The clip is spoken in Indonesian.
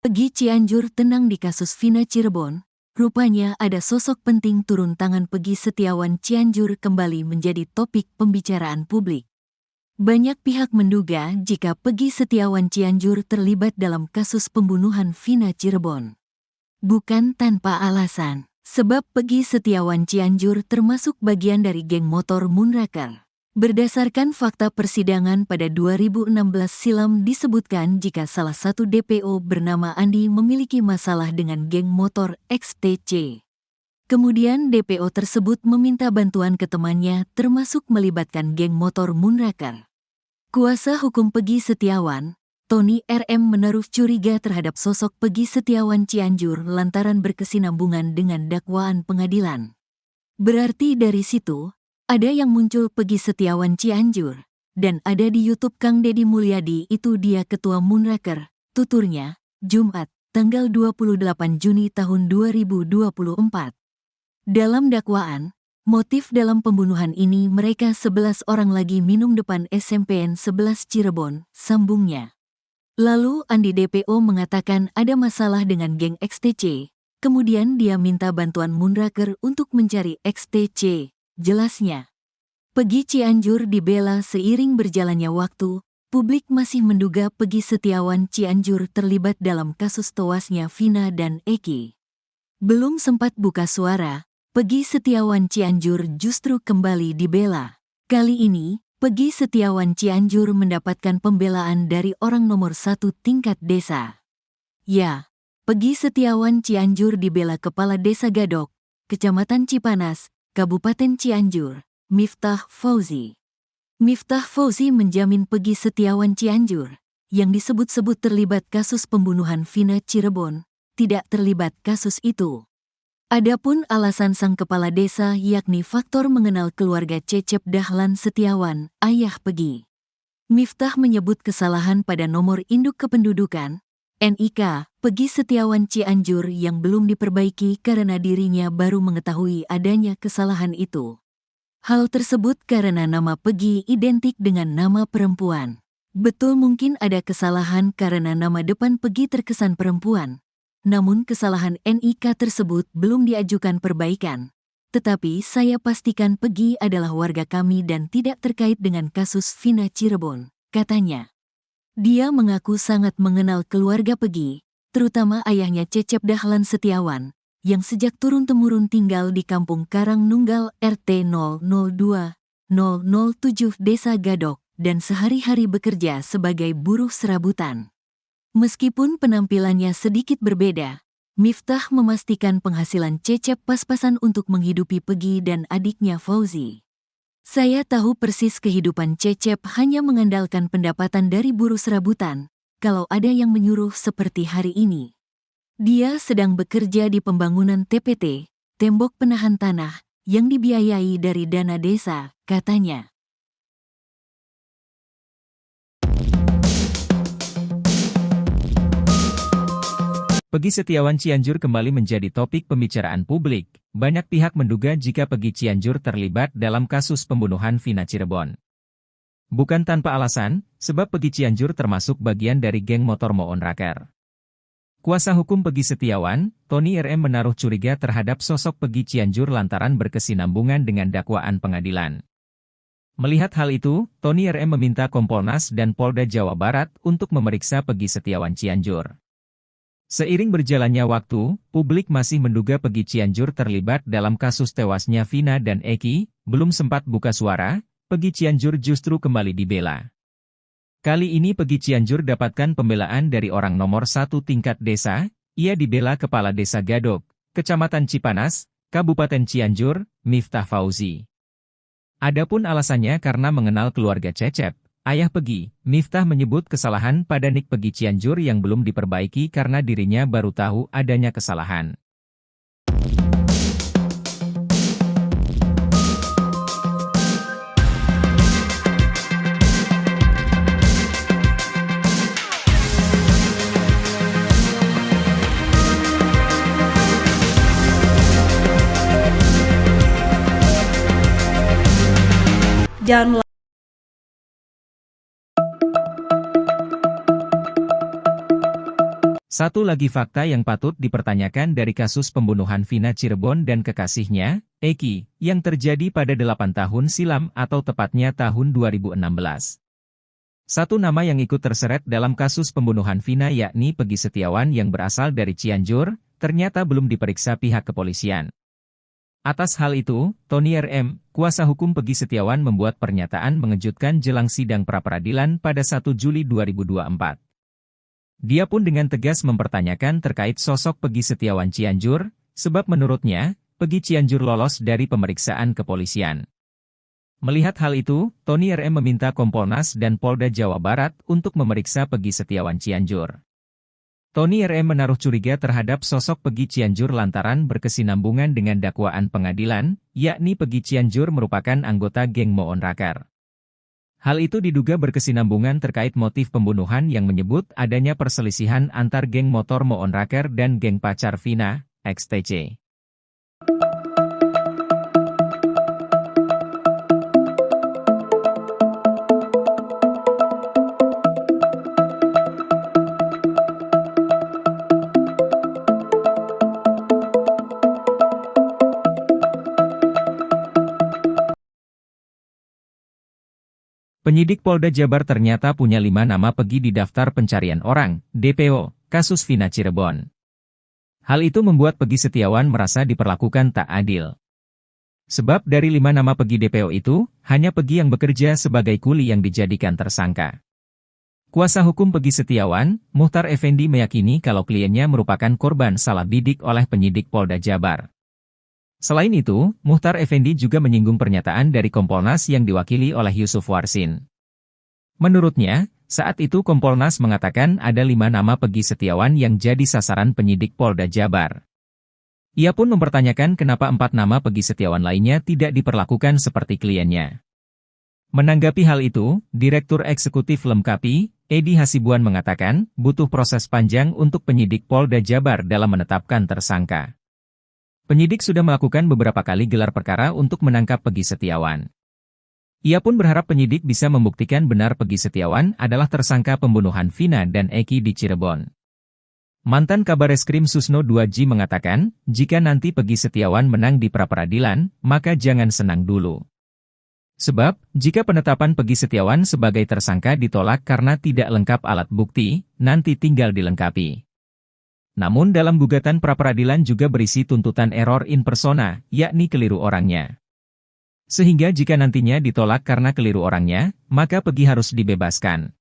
Pegi Cianjur tenang di kasus Vina Cirebon. Rupanya ada sosok penting turun tangan. Pegi Setiawan Cianjur kembali menjadi topik pembicaraan publik. Banyak pihak menduga jika Pegi Setiawan Cianjur terlibat dalam kasus pembunuhan Vina Cirebon. Bukan tanpa alasan, sebab Pegi Setiawan Cianjur termasuk bagian dari geng motor Moonraker. Berdasarkan fakta persidangan pada 2016 silam disebutkan jika salah satu DPO bernama Andi memiliki masalah dengan geng motor XTC. Kemudian DPO tersebut meminta bantuan ke temannya termasuk melibatkan geng motor Moonraker. Kuasa hukum Pegi Setiawan, Tony RM menaruh curiga terhadap sosok Pegi Setiawan Cianjur lantaran berkesinambungan dengan dakwaan pengadilan. Berarti dari situ, ada yang muncul Pegi Setiawan Cianjur, dan ada di YouTube Kang Deddy Mulyadi itu dia ketua Moonraker, tuturnya, Jumat, tanggal 28 Juni tahun 2024. Dalam dakwaan, motif dalam pembunuhan ini mereka 11 orang lagi minum depan SMPN 11 Cirebon, sambungnya. Lalu Andi DPO mengatakan ada masalah dengan geng XTC, kemudian dia minta bantuan Moonraker untuk mencari XTC. Jelasnya, Pegi Cianjur dibela seiring berjalannya waktu, publik masih menduga Pegi Setiawan Cianjur terlibat dalam kasus tewasnya Vina dan Eki. Belum sempat buka suara, Pegi Setiawan Cianjur justru kembali dibela. Kali ini, Pegi Setiawan Cianjur mendapatkan pembelaan dari orang nomor 1 tingkat desa. Ya, Pegi Setiawan Cianjur dibela Kepala Desa Gadok, Kecamatan Cipanas, Kabupaten Cianjur, Miftah Fauzi. Miftah Fauzi menjamin Pegi Setiawan Cianjur, yang disebut-sebut terlibat kasus pembunuhan Vina Cirebon, tidak terlibat kasus itu. Adapun alasan sang kepala desa yakni faktor mengenal keluarga Cecep Dahlan Setiawan, ayah Pegi. Miftah menyebut kesalahan pada nomor induk kependudukan, NIK, Pegi Setiawan Cianjur yang belum diperbaiki karena dirinya baru mengetahui adanya kesalahan itu. Hal tersebut karena nama Pegi identik dengan nama perempuan. Betul mungkin ada kesalahan karena nama depan Pegi terkesan perempuan. Namun kesalahan NIK tersebut belum diajukan perbaikan. Tetapi saya pastikan Pegi adalah warga kami dan tidak terkait dengan kasus Vina Cirebon, katanya. Dia mengaku sangat mengenal keluarga Pegi, terutama ayahnya Cecep Dahlan Setiawan, yang sejak turun-temurun tinggal di Kampung Karang Nunggal RT 002-007 Desa Gadok dan sehari-hari bekerja sebagai buruh serabutan. Meskipun penampilannya sedikit berbeda, Miftah memastikan penghasilan Cecep pas-pasan untuk menghidupi Pegi dan adiknya Fauzi. Saya tahu persis kehidupan Cecep hanya mengandalkan pendapatan dari buruh serabutan, kalau ada yang menyuruh seperti hari ini. Dia sedang bekerja di pembangunan TPT, tembok penahan tanah, yang dibiayai dari dana desa, katanya. Pegi Setiawan Cianjur kembali menjadi topik pembicaraan publik. Banyak pihak menduga jika Pegi Cianjur terlibat dalam kasus pembunuhan Vina Cirebon. Bukan tanpa alasan, sebab Pegi Cianjur termasuk bagian dari geng motor Moonraker. Kuasa hukum Pegi Setiawan, Tony RM menaruh curiga terhadap sosok Pegi Cianjur lantaran berkesinambungan dengan dakwaan pengadilan. Melihat hal itu, Tony RM meminta Kompolnas dan Polda Jawa Barat untuk memeriksa Pegi Setiawan Cianjur. Seiring berjalannya waktu, publik masih menduga Pegi Cianjur terlibat dalam kasus tewasnya Vina dan Eki. Belum sempat buka suara, Pegi Cianjur justru kembali dibela. Kali ini Pegi Cianjur dapatkan pembelaan dari orang nomor 1 tingkat desa. Ia dibela Kepala Desa Gadok, Kecamatan Cipanas, Kabupaten Cianjur, Miftah Fauzi. Adapun alasannya karena mengenal keluarga Cecep, ayah Pegi. Miftah menyebut kesalahan pada nik Pegi Cianjur yang belum diperbaiki karena dirinya baru tahu adanya kesalahan. Jangan Satu lagi fakta yang patut dipertanyakan dari kasus pembunuhan Vina Cirebon dan kekasihnya, Eki, yang terjadi pada 8 tahun silam atau tepatnya tahun 2016. Satu nama yang ikut terseret dalam kasus pembunuhan Vina yakni Peggy Setiawan yang berasal dari Cianjur, ternyata belum diperiksa pihak kepolisian. Atas hal itu, Tony RM, kuasa hukum Peggy Setiawan membuat pernyataan mengejutkan jelang sidang pra-peradilan pada 1 Juli 2024. Dia pun dengan tegas mempertanyakan terkait sosok Peggy Setiawan Cianjur, sebab menurutnya, Peggy Cianjur lolos dari pemeriksaan kepolisian. Melihat hal itu, Tony RM meminta Kompolnas dan Polda Jawa Barat untuk memeriksa Peggy Setiawan Cianjur. Tony RM menaruh curiga terhadap sosok Peggy Cianjur lantaran berkesinambungan dengan dakwaan pengadilan, yakni Peggy Cianjur merupakan anggota geng Moon Rakar. Hal itu diduga berkesinambungan terkait motif pembunuhan yang menyebut adanya perselisihan antar geng motor Moon Rakar dan geng pacar Vina, XTC. Penyidik Polda Jabar ternyata punya 5 nama Peggy di daftar pencarian orang, DPO, kasus Vina Cirebon. Hal itu membuat Peggy Setiawan merasa diperlakukan tak adil. Sebab dari 5 nama Peggy DPO itu, hanya Peggy yang bekerja sebagai kuli yang dijadikan tersangka. Kuasa hukum Peggy Setiawan, Muhtar Effendi meyakini kalau kliennya merupakan korban salah bidik oleh penyidik Polda Jabar. Selain itu, Muhtar Effendi juga menyinggung pernyataan dari Kompolnas yang diwakili oleh Yusuf Warsin. Menurutnya, saat itu Kompolnas mengatakan ada 5 nama Peggy Setiawan yang jadi sasaran penyidik Polda Jabar. Ia pun mempertanyakan kenapa 4 nama Peggy Setiawan lainnya tidak diperlakukan seperti kliennya. Menanggapi hal itu, Direktur Eksekutif Lemkapi, Edi Hasibuan mengatakan, butuh proses panjang untuk penyidik Polda Jabar dalam menetapkan tersangka. Penyidik sudah melakukan beberapa kali gelar perkara untuk menangkap Peggy Setiawan. Ia pun berharap penyidik bisa membuktikan benar Peggy Setiawan adalah tersangka pembunuhan Vina dan Eki di Cirebon. Mantan Kabareskrim Susno 2J mengatakan, jika nanti Peggy Setiawan menang di pra-peradilan, maka jangan senang dulu. Sebab, jika penetapan Peggy Setiawan sebagai tersangka ditolak karena tidak lengkap alat bukti, nanti tinggal dilengkapi. Namun dalam gugatan pra-peradilan juga berisi tuntutan error in persona, yakni keliru orangnya. Sehingga jika nantinya ditolak karena keliru orangnya, maka Peggy harus dibebaskan.